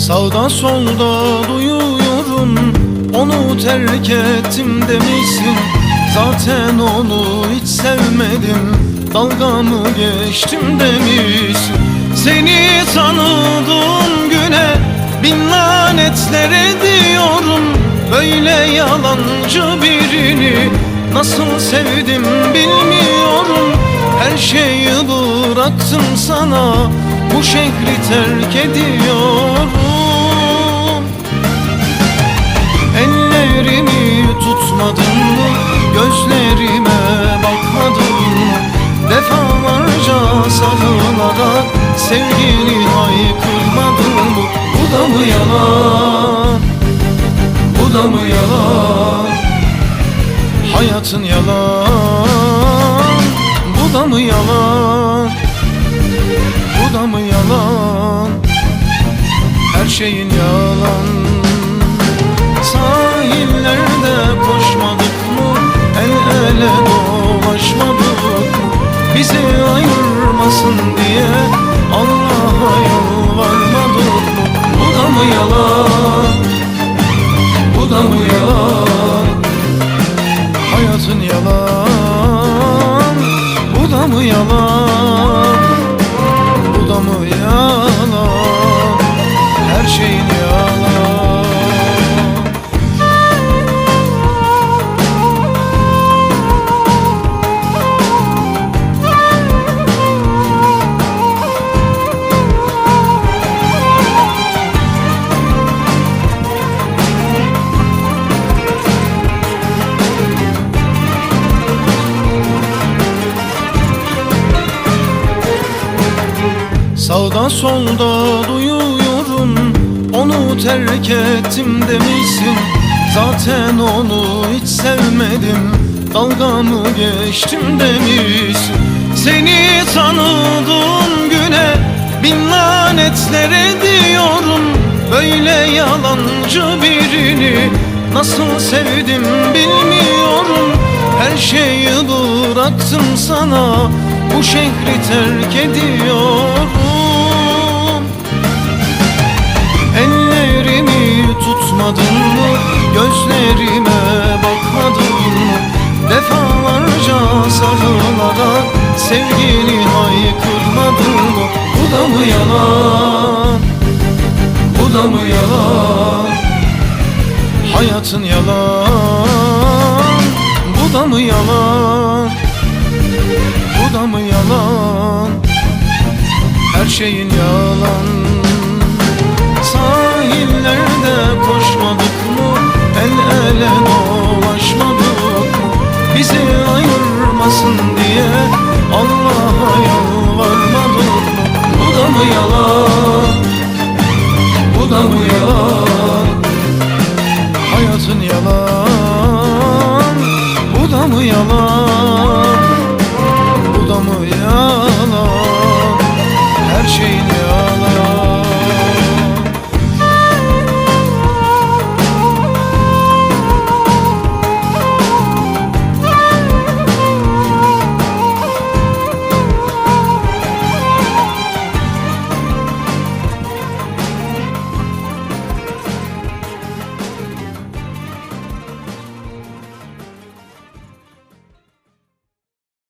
Sağda solda duyuyorum, onu terk ettim demişsin. Zaten onu hiç sevmedim, dalga mı geçtim demişsin. Seni tanıdığım güne bin lanetler ediyorum. Böyle yalancı birini nasıl sevdim bilmiyorum. Her şeyi bıraktım sana, bu şehri terk ediyorum. Ellerimi tutmadın mı, gözlerime bakmadın mı? Defalarca sarılarak sevgini haykırmadın mı? Bu da mı yalan, bu da mı yalan? Hayatın yalan, bu da mı yalan? Bu da mı yalan? Her şeyin yalan. Sahillerde koşmadık mı? El ele dolaşmadık mı? Bizi ayırmasın diye Allah'a yalvarmadık mı? Bu da mı yalan? Bu da mı yalan? Hayatın yalan, bu da mı yalan? Bu da mı yalan? Her şeyin yalan. Sağda solda duyuyorum, onu terk ettim demişsin. Zaten onu hiç sevmedim, dalga mı geçtim demişsin. Seni tanıdığım güne bin lanetler ediyorum. Böyle yalancı birini nasıl sevdim bilmiyorum. Her şeyi bıraktım sana, bu şehri terk ediyorum. Ellerimi tutmadın mı, gözlerime bakmadın mı? Defalarca sarılarak sevgini haykırmadın mı? Bu da mı yalan, bu da mı yalan? Hayatın yalan, bu da mı yalan? Bu da mı yalan? Her şeyin yalan.